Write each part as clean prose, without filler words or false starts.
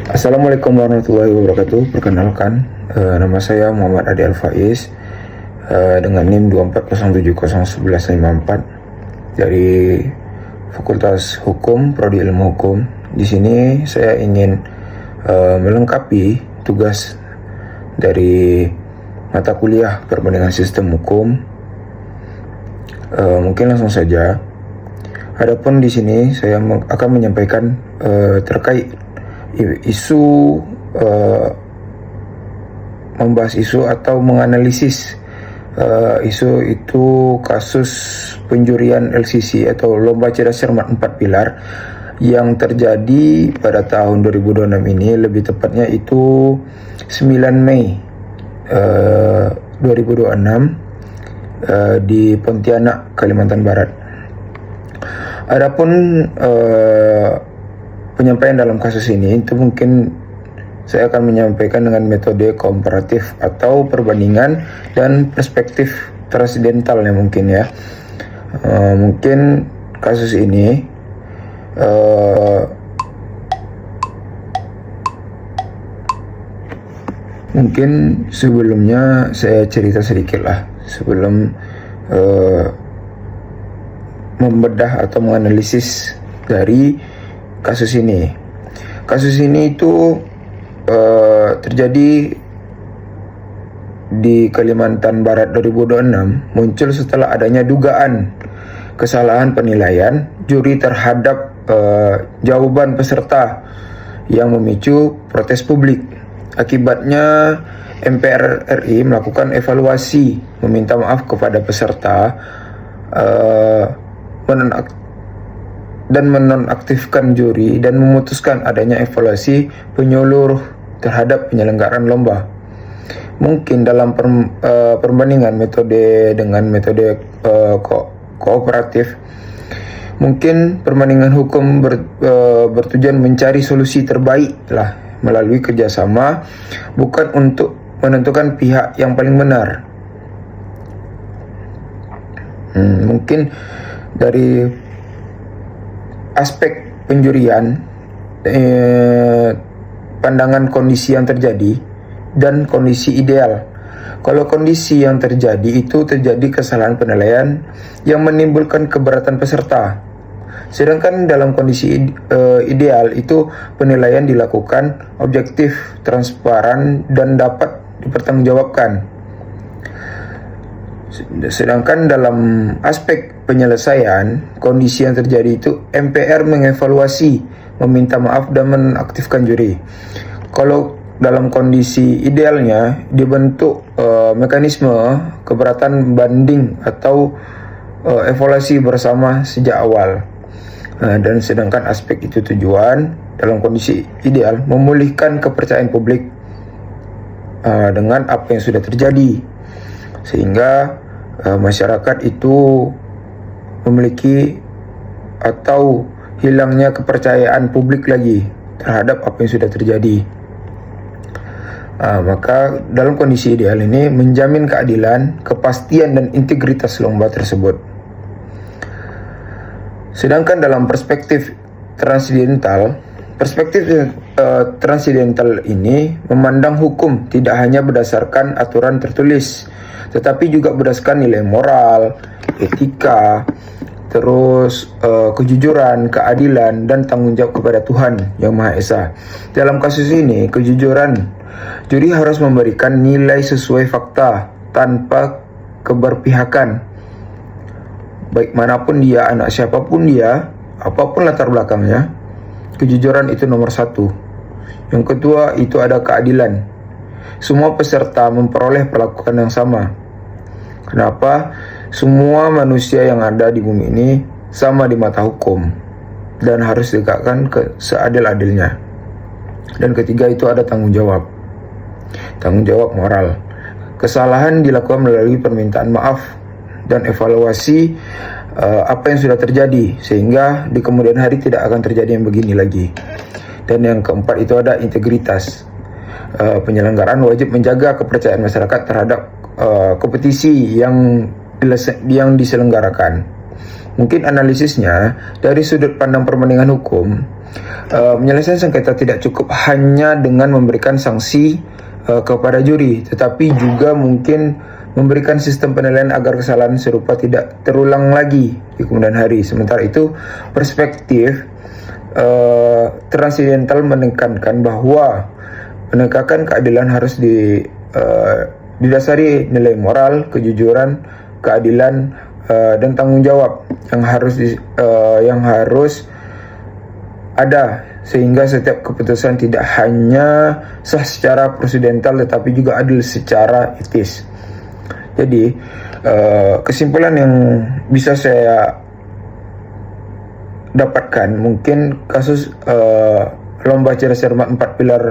Assalamualaikum warahmatullahi wabarakatuh. Perkenalkan, nama saya Muhammad Adi Al-Faiz, dengan NIM 240701154 dari Fakultas Hukum, Prodi Ilmu Hukum. Di sini saya ingin melengkapi tugas dari mata kuliah Perbandingan Sistem Hukum. Mungkin langsung saja. Adapun di sini saya akan menyampaikan terkait isu, membahas isu atau menganalisis isu itu kasus penjurian LCC atau Lomba Cerdas Cermat 4 Pilar yang terjadi pada tahun 2026 ini, lebih tepatnya itu 9 Mei 2026 di Pontianak, Kalimantan Barat. Adapun penyampaian dalam kasus ini itu mungkin saya akan menyampaikan dengan metode komparatif atau perbandingan dan perspektif transidentalnya mungkin ya. Mungkin kasus ini mungkin sebelumnya saya cerita sedikit lah sebelum membedah atau menganalisis dari kasus ini. Kasus ini itu terjadi di Kalimantan Barat 2026, muncul setelah adanya dugaan kesalahan penilaian juri terhadap jawaban peserta yang memicu protes publik. Akibatnya MPR RI melakukan evaluasi, meminta maaf kepada peserta dan menonaktifkan juri dan memutuskan adanya evaluasi penyeluruh terhadap penyelenggaraan lomba. Mungkin dalam perbandingan metode dengan metode kooperatif, mungkin perbandingan hukum bertujuan mencari solusi terbaik lah melalui kerjasama, bukan untuk menentukan pihak yang paling benar. Mungkin dari aspek penjurian, pandangan kondisi yang terjadi dan kondisi ideal. Kalau kondisi yang terjadi itu terjadi kesalahan penilaian yang menimbulkan keberatan peserta. Sedangkan dalam kondisi ideal itu penilaian dilakukan objektif, transparan, dan dapat dipertanggungjawabkan. Sedangkan dalam aspek penyelesaian, kondisi yang terjadi itu MPR mengevaluasi, meminta maaf, dan menaktifkan juri. Kalau dalam kondisi idealnya dibentuk mekanisme keberatan banding atau evaluasi bersama sejak awal. Dan sedangkan aspek itu tujuan dalam kondisi ideal memulihkan kepercayaan publik dengan apa yang sudah terjadi, sehingga masyarakat itu memiliki atau hilangnya kepercayaan publik lagi terhadap apa yang sudah terjadi. Maka dalam kondisi ideal ini menjamin keadilan, kepastian, dan integritas lomba tersebut. Sedangkan dalam perspektif transidental ini memandang hukum tidak hanya berdasarkan aturan tertulis, tetapi juga berdasarkan nilai moral, etika, terus kejujuran, keadilan, dan tanggung jawab kepada Tuhan Yang Maha Esa. Dalam kasus ini, kejujuran, juri harus memberikan nilai sesuai fakta tanpa keberpihakan. Baik manapun dia, anak siapapun dia, apapun latar belakangnya, kejujuran itu nomor satu. Yang kedua itu ada keadilan. Semua peserta memperoleh perlakuan yang sama. Kenapa? Semua manusia yang ada di bumi ini sama di mata hukum dan harus ditegakkan seadil-adilnya. Dan ketiga itu ada tanggung jawab moral. Kesalahan dilakukan melalui permintaan maaf dan evaluasi apa yang sudah terjadi, sehingga di kemudian hari tidak akan terjadi yang begini lagi. Dan yang keempat itu ada integritas. Penyelenggaraan wajib menjaga kepercayaan masyarakat terhadap kompetisi yang diselenggarakan. mungkin analisisnya dari sudut pandang perbandingan hukum, penyelesaian sengketa tidak cukup hanya dengan memberikan sanksi kepada juri, tetapi juga mungkin memberikan sistem penilaian agar kesalahan serupa tidak terulang lagi di kemudian hari. Sementara itu, perspektif transidental menekankan bahwa penegakan keadilan harus didasari nilai moral, kejujuran, keadilan, dan tanggung jawab yang harus ada, sehingga setiap keputusan tidak hanya sah secara prosedural tetapi juga adil secara etis. Jadi kesimpulan yang bisa saya dapatkan, mungkin kasus lomba cerdas cermat 4 pilar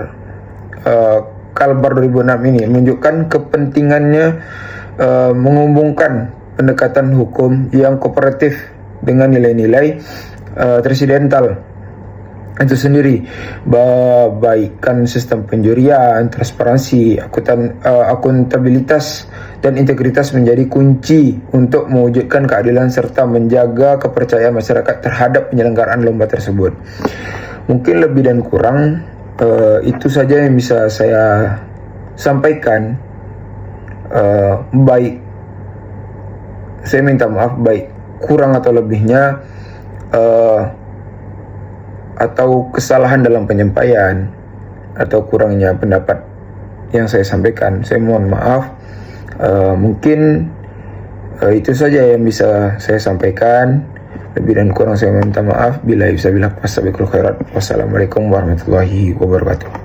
Kalbar 2006 ini menunjukkan kepentingannya menghubungkan pendekatan hukum yang kooperatif dengan nilai-nilai transidental itu sendiri. Baikkan sistem penjurian, transparansi, akuntabilitas, dan integritas menjadi kunci untuk mewujudkan keadilan serta menjaga kepercayaan masyarakat terhadap penyelenggaraan lomba tersebut. Mungkin lebih dan kurang itu saja yang bisa saya sampaikan. Baik, saya minta maaf baik kurang atau lebihnya, atau kesalahan dalam penyampaian atau kurangnya pendapat yang saya sampaikan, saya mohon maaf. Mungkin itu saja yang bisa saya sampaikan. Lebih dan kurang saya minta maaf. Wassalamualaikum warahmatullahi wabarakatuh.